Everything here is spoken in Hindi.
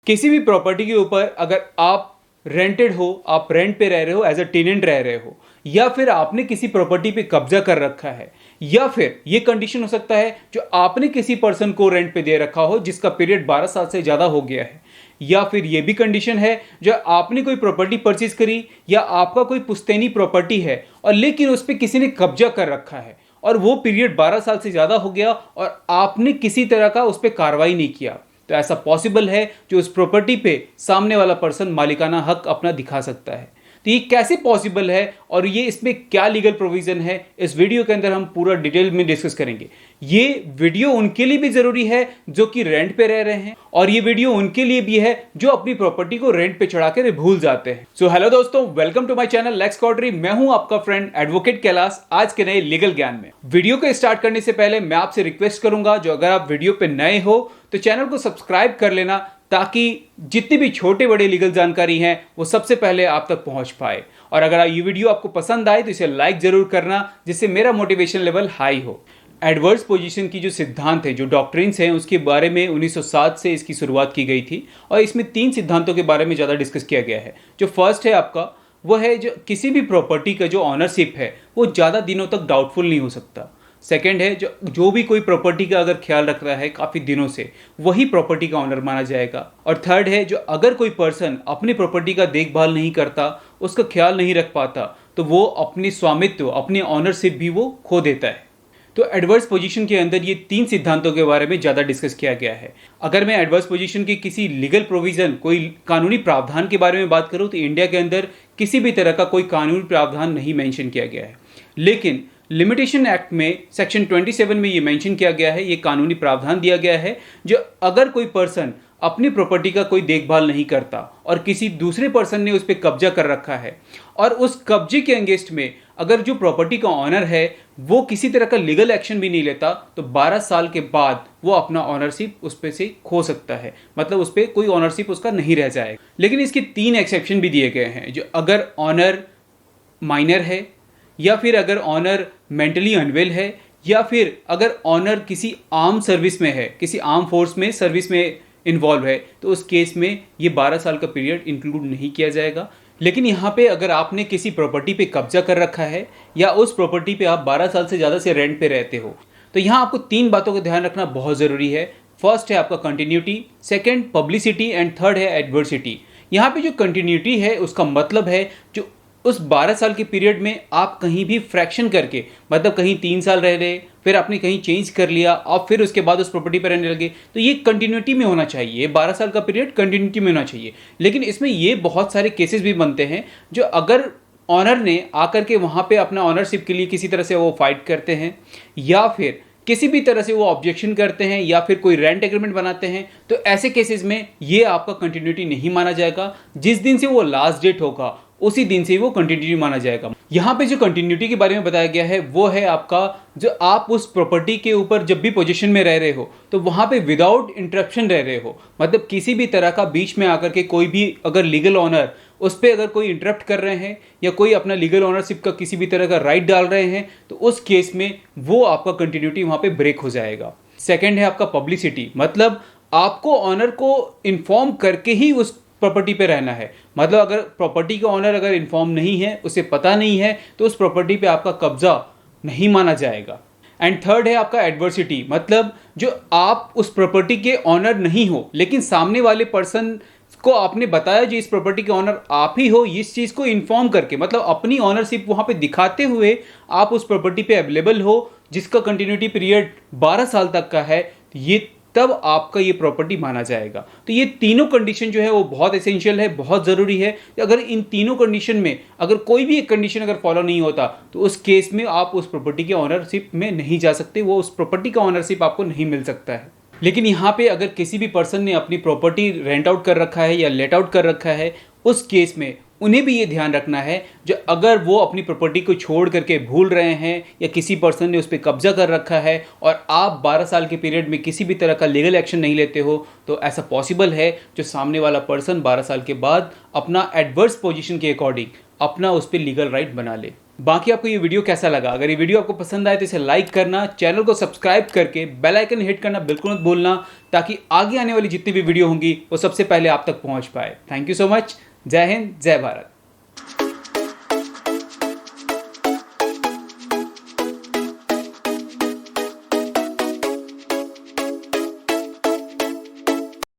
किसी भी प्रॉपर्टी के ऊपर अगर आप रेंटेड हो, आप रेंट पे रह रहे हो, एज अ टेनेंट रह रहे हो, या फिर आपने किसी प्रॉपर्टी पे कब्जा कर रखा है, या फिर ये कंडीशन हो सकता है जो आपने किसी पर्सन को रेंट पे दे रखा हो जिसका पीरियड 12 साल से ज़्यादा हो गया है, या फिर ये भी कंडीशन है जो आपने कोई प्रॉपर्टी परचेज करी या आपका कोई पुश्तैनी प्रॉपर्टी है और लेकिन उस पर किसी ने कब्जा कर रखा है और वो पीरियड 12 साल से ज़्यादा हो गया और आपने किसी तरह का उस पर कार्रवाई नहीं किया, तो ऐसा पॉसिबल है जो उस प्रॉपर्टी पे सामने वाला पर्सन मालिकाना हक अपना दिखा सकता है। तो ये कैसे पॉसिबल है और ये इसमें क्या लीगल प्रोविजन है, इस वीडियो के अंदर हम पूरा डिटेल में डिस्कस करेंगे। ये वीडियो उनके लिए भी जरूरी है जो कि रेंट पे रह रहे हैं और ये वीडियो उनके लिए भी है जो अपनी प्रॉपर्टी को रेंट पे चढ़ा कर भूल जाते हैं। सो हेलो दोस्तों, welcome to my channel Lex Cordery. मैं हूं आपका फ्रेंड एडवोकेट कैलाश, आज के नए लीगल ज्ञान में। वीडियो को स्टार्ट करने से पहले मैं आपसे रिक्वेस्ट करूंगा, जो अगर आप वीडियो पे नए हो तो चैनल को सब्सक्राइब कर लेना ताकि जितनी भी छोटे बड़े लीगल जानकारी हैं वो सबसे पहले आप तक पहुंच पाए। और अगर ये वीडियो आपको पसंद आए तो इसे लाइक जरूर करना, जिससे मेरा मोटिवेशन लेवल हाई हो। एडवर्स पोजीशन की जो सिद्धांत है, जो डॉक्ट्रिन्स हैं, उसके बारे में 1907 से इसकी शुरुआत की गई थी और इसमें 3 सिद्धांतों के बारे में ज़्यादा डिस्कस किया गया है। जो फर्स्ट है आपका, वो है जो किसी भी प्रॉपर्टी का जो ऑनरशिप है वो ज़्यादा दिनों तक डाउटफुल नहीं हो सकता। सेकेंड है जो भी कोई प्रॉपर्टी का अगर ख्याल रख रहा है काफ़ी दिनों से, वही प्रॉपर्टी का ऑनर माना जाएगा। और थर्ड है जो अगर कोई पर्सन अपनी प्रॉपर्टी का देखभाल नहीं करता, उसका ख्याल नहीं रख पाता, तो वो अपनी स्वामित्व, अपनी ऑनरशिप भी वो खो देता है। तो एडवर्स पोजीशन के अंदर ये 3 सिद्धांतों के बारे में ज़्यादा डिस्कस किया गया है। अगर मैं एडवर्स पोजीशन की किसी लीगल प्रोविज़न, कोई कानूनी प्रावधान के बारे में बात करूँ तो इंडिया के अंदर किसी भी तरह का कोई कानूनी प्रावधान नहीं मेंशन किया गया है, लेकिन लिमिटेशन एक्ट में सेक्शन 27 में ये मेंशन किया गया है, ये कानूनी प्रावधान दिया गया है जो अगर कोई पर्सन अपनी प्रॉपर्टी का कोई देखभाल नहीं करता और किसी दूसरे पर्सन ने उस पर कब्जा कर रखा है और उस कब्जे के अगेंस्ट में अगर जो प्रॉपर्टी का ऑनर है वो किसी तरह का लीगल एक्शन भी नहीं लेता, तो 12 साल के बाद वो अपना ऑनरशिप उस पे से खो सकता है, मतलब उस पर कोई ऑनरशिप उसका नहीं रह जाएगा। लेकिन इसके 3 एक्सेप्शन भी दिए गए हैं, जो अगर ऑनर माइनर है, या फिर अगर ऑनर मेंटली अनवेल है, या फिर अगर ऑनर किसी आर्म सर्विस में है, किसी आर्म फोर्स में सर्विस में इन्वॉल्व है, तो उस केस में ये 12 साल का पीरियड इंक्लूड नहीं किया जाएगा। लेकिन यहाँ पे अगर आपने किसी प्रॉपर्टी पे कब्जा कर रखा है या उस प्रॉपर्टी पे आप 12 साल से ज़्यादा से रेंट पे रहते हो, तो यहाँ आपको 3 बातों का ध्यान रखना बहुत ज़रूरी है। फर्स्ट है आपका continuity, second publicity and third है एडवर्सिटी। यहाँ पे जो कंटिन्यूटी है उसका मतलब है जो उस 12 साल के पीरियड में आप कहीं भी फ्रैक्शन करके, मतलब कहीं 3 साल रह रहे, फिर आपने कहीं चेंज कर लिया और फिर उसके बाद उस प्रॉपर्टी पर रहने लगे, तो ये कंटिन्यूटी में होना चाहिए। 12 साल का पीरियड कंटिन्यूटी में होना चाहिए। लेकिन इसमें ये बहुत सारे केसेस भी बनते हैं जो अगर ऑनर ने आकर के वहाँ पे अपना ऑनरशिप के लिए किसी तरह से वो फाइट करते हैं या फिर किसी भी तरह से वो ऑब्जेक्शन करते हैं या फिर कोई रेंट एग्रीमेंट बनाते हैं, तो ऐसे केसेस में ये आपका कंटिन्यूटी नहीं माना जाएगा। जिस दिन से वो लास्ट डेट होगा उसी दिन से ही वो कंटिन्यूटी माना जाएगा। यहाँ पे जो कंटिन्यूटी के बारे में बताया गया है वो है आपका, जो आप उस प्रॉपर्टी के ऊपर जब भी पोजीशन में रह रहे हो तो वहाँ पे विदाउट इंटरप्शन रह रहे हो, मतलब किसी भी तरह का बीच में आकर के कोई भी अगर लीगल ऑनर उस पर अगर कोई इंटरप्ट कर रहे हैं या कोई अपना लीगल ऑनरशिप का किसी भी तरह का राइट डाल रहे हैं, तो उस केस में वो आपका कंटिन्यूटी वहाँ पे ब्रेक हो जाएगा। सेकेंड है आपका पब्लिसिटी, मतलब आपको ऑनर को इन्फॉर्म करके ही उस प्रॉपर्टी पे रहना है। मतलब अगर प्रॉपर्टी का ऑनर अगर इन्फॉर्म नहीं है, उसे पता नहीं है, तो उस प्रॉपर्टी पे आपका कब्जा नहीं माना जाएगा। एंड थर्ड है आपका एडवर्सिटी, मतलब जो आप उस प्रॉपर्टी के ऑनर नहीं हो लेकिन सामने वाले पर्सन को आपने बताया जो इस प्रॉपर्टी के ऑनर आप ही हो, इस चीज़ को इन्फॉर्म करके, मतलब अपनी ऑनरशिप वहाँ पे दिखाते हुए आप उस प्रॉपर्टी पे अवेलेबल हो जिसका कंटिन्यूटी पीरियड 12 साल तक का है, ये तब आपका ये प्रॉपर्टी माना जाएगा। तो ये तीनों कंडीशन जो है वो बहुत एसेंशियल है, बहुत ज़रूरी है। अगर इन तीनों कंडीशन में अगर कोई भी एक कंडीशन अगर फॉलो नहीं होता, तो उस केस में आप उस प्रॉपर्टी के ऑनरशिप में नहीं जा सकते, वो उस प्रॉपर्टी का ऑनरशिप आपको नहीं मिल सकता है। लेकिन यहाँ पे अगर किसी भी पर्सन ने अपनी प्रॉपर्टी रेंट आउट कर रखा है या लेट आउट कर रखा है, उस केस में उन्हें भी ये ध्यान रखना है जो अगर वो अपनी प्रॉपर्टी को छोड़ करके भूल रहे हैं या किसी पर्सन ने उस पर कब्जा कर रखा है और आप 12 साल के पीरियड में किसी भी तरह का लीगल एक्शन नहीं लेते हो, तो ऐसा पॉसिबल है जो सामने वाला पर्सन 12 साल के बाद अपना एडवर्स पोजीशन के अकॉर्डिंग अपना उस पर लीगल राइट बना ले। बाकी आपको ये वीडियो कैसा लगा? अगर ये वीडियो आपको पसंद आए तो इसे लाइक करना, चैनल को सब्सक्राइब करके बेल आइकन हिट करना बिल्कुल मत भूलना, ताकि आगे आने वाली जितनी भी वीडियो होंगी वो सबसे पहले आप तक पहुंच पाए। Thank you so much. जय हिंद, जय भारत।